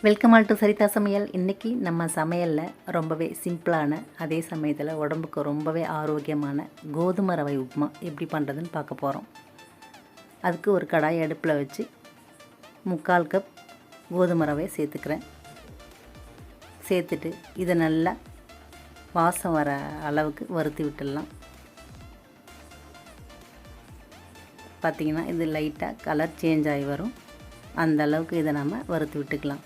Welcome all to சரிதா சமையல். இன்றைக்கி நம்ம சமையலில் ரொம்பவே சிம்பிளான அதே சமயத்தில் உடம்புக்கு ரொம்பவே ஆரோக்கியமான கோதுமை ரவை உப்புமா எப்படி பண்ணுறதுன்னு பார்க்க போகிறோம். அதுக்கு ஒரு கடாய் அடுப்பில் வச்சு 3/4 கப் கோதுமை ரவையை சேர்த்துக்கிறேன். சேர்த்துட்டு இதை நல்லா வாசம் வர அளவுக்கு வறுத்து விட்டுடலாம். பார்த்திங்கன்னா இது லைட்டாக கலர் சேஞ்ச் ஆகி வரும். அந்த அளவுக்கு இதை நம்ம வறுத்து விட்டுக்கலாம்.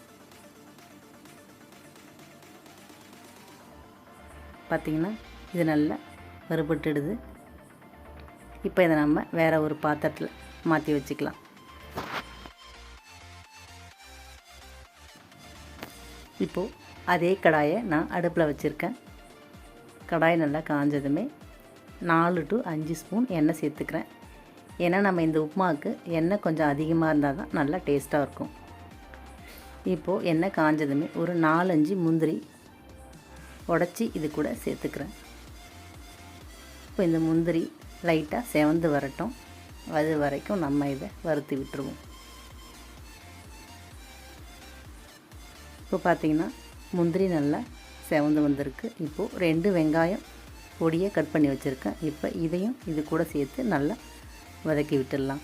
பார்த்திங்கன்னா இது நல்லா வறுபட்டுடுது. இப்போ இதை நம்ம வேறு ஒரு பாத்திரத்தில் மாற்றி வச்சுக்கலாம். இப்போது அதே கடாயை நான் அடுப்பில் வச்சுருக்கேன். கடாய் நல்லா காஞ்சதுமே 4 to 5 ஸ்பூன் எண்ணெய் சேர்த்துக்கிறேன். ஏன்னா நம்ம இந்த உப்புமாவுக்கு எண்ணெய் கொஞ்சம் அதிகமாக இருந்தால் தான் நல்லா டேஸ்ட்டாக இருக்கும். இப்போது எண்ணெய் காஞ்சதுமே ஒரு 4-5 முந்திரி உடச்சி இது கூட சேர்த்துக்கிறேன். இப்போ இந்த முந்திரி லைட்டாக செவந்து வரட்டும். அது வரைக்கும் நம்ம இதை வறுத்து விட்டுருவோம். இப்போ பார்த்திங்கன்னா முந்திரி நல்லா செவந்து வந்திருக்கு. இப்போது 2 வெங்காயம் பொடியை கட் பண்ணி வச்சுருக்கேன். இப்போ இதையும் இது கூட சேர்த்து நல்லா வதக்கி விட்டுடலாம்.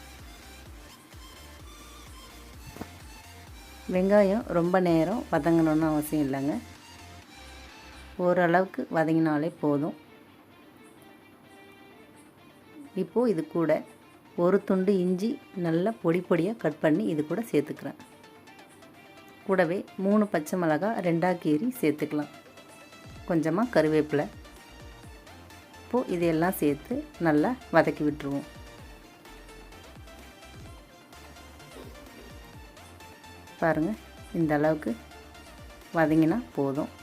வெங்காயம் ரொம்ப நேரம் வதங்கணுன்னு அவசியம் இல்லைங்க. ஓரளவுக்கு வதங்கினாலே போதும். இப்போது இது கூட ஒரு துண்டு இஞ்சி நல்லா பொடி பொடியாக கட் பண்ணி இது கூட சேர்த்துக்கிறேன். கூடவே 3 பச்சை மிளகாய் 2ஆக கீறி சேர்த்துக்கலாம். கொஞ்சமாக கருவேப்பிலை. இப்போது இதையெல்லாம் சேர்த்து நல்லா வதக்கி விட்டுருவோம். பாருங்கள், இந்த அளவுக்கு வதங்கினா போதும்.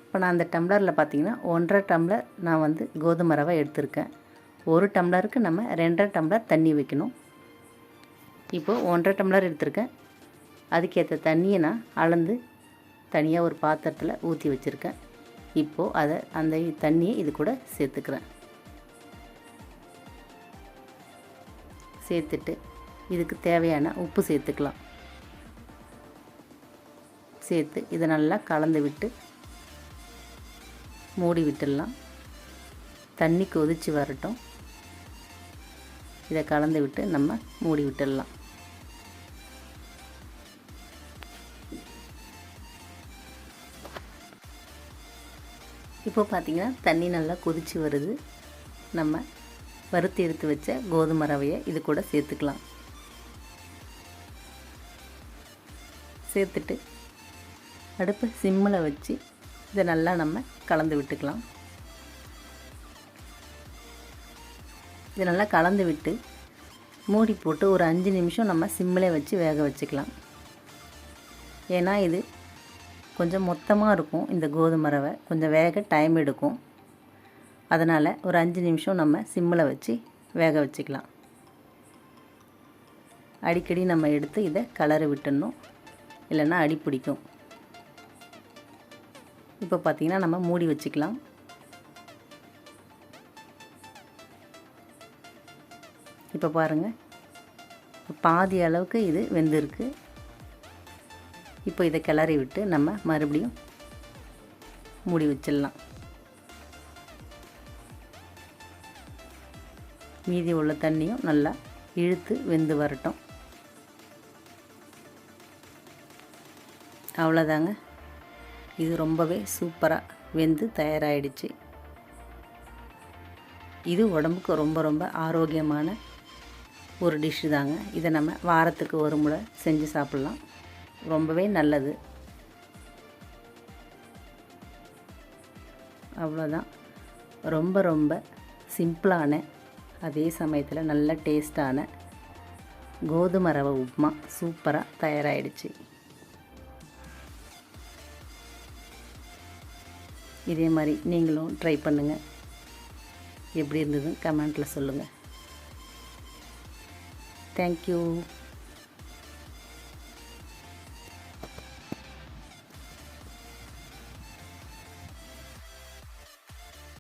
இப்போ நான் அந்த டம்ளரில் பார்த்திங்கன்னா 1.5 டம்ளர் நான் கோதுமை ரவை எடுத்திருக்கேன். 1 டம்ளருக்கு நம்ம 2.5 டம்ளர் தண்ணி வைக்கணும். இப்போது 1.5 டம்ளர் எடுத்திருக்கேன். அதுக்கேற்ற தண்ணியை நான் அளந்து தனியாக ஒரு பாத்திரத்தில் ஊற்றி வச்சுருக்கேன். இப்போது அந்த தண்ணியை இது கூட சேர்த்துக்கிறேன். சேர்த்துட்டு இதுக்கு தேவையான உப்பு சேர்த்துக்கலாம். சேர்த்து இதை நல்லா கலந்து விட்டு மூடி விட்டுடலாம். தண்ணி கொதித்து வரட்டும். இதை கலந்து விட்டு நம்ம மூடி விட்டுடலாம். இப்போ பார்த்திங்கன்னா தண்ணி நல்லா கொதித்து வருது. நம்ம வறுத்து எடுத்து வச்ச கோதுமை ரவையை இது கூட சேர்த்துக்கலாம். சேர்த்துட்டு அடுப்பு சிம்மில் வச்சு இதை நல்லா நம்ம கலந்து விட்டுக்கலாம். இதை நல்லா கலந்து விட்டு மூடி போட்டு ஒரு 5 நிமிஷம் நம்ம சிம்மில் வச்சு வேக வச்சுக்கலாம். ஏன்னா இது கொஞ்சம் மொத்தமாக இருக்கும். இந்த கோதுமை ரவை கொஞ்சம் வேக டைம் எடுக்கும். அதனால் ஒரு 5 நிமிஷம் நம்ம சிம்மில் வச்சு வேக வச்சுக்கலாம். அடிக்கடி நம்ம எடுத்து இதை கலரி விட்டுடணும், இல்லைன்னா அடி பிடிக்கும். இப்போ பார்த்திங்கன்னா நம்ம மூடி வச்சுக்கலாம். இப்போ பாருங்கள், பாதி அளவுக்கு இது வெந்திருக்கு. இப்போ இதை கிளறி விட்டு நம்ம மறுபடியும் மூடி வச்சிடலாம். மீதி உள்ள தண்ணியும் நல்லா இழுத்து வெந்து வரட்டும். அவ்வளோதாங்க. இது ரொம்பவே சூப்பராக வெந்து தயாராகிடுச்சு. இது உடம்புக்கு ரொம்ப ரொம்ப ஆரோக்கியமான ஒரு டிஷ்ஷு தாங்க. இதை நம்ம வாரத்துக்கு ஒரு முறை செஞ்சு சாப்பிட்லாம். ரொம்பவே நல்லது. அவ்வளோதான். ரொம்ப ரொம்ப சிம்பிளான அதே சமயத்தில் நல்ல டேஸ்டான கோதுமை ரவை உப்புமா சூப்பராக தயாராகிடுச்சு. இதே மாதிரி நீங்களும் ட்ரை பண்ணுங்கள். எப்படி இருந்ததுன்னு கமெண்ட்டில் சொல்லுங்கள். தேங்க்யூ.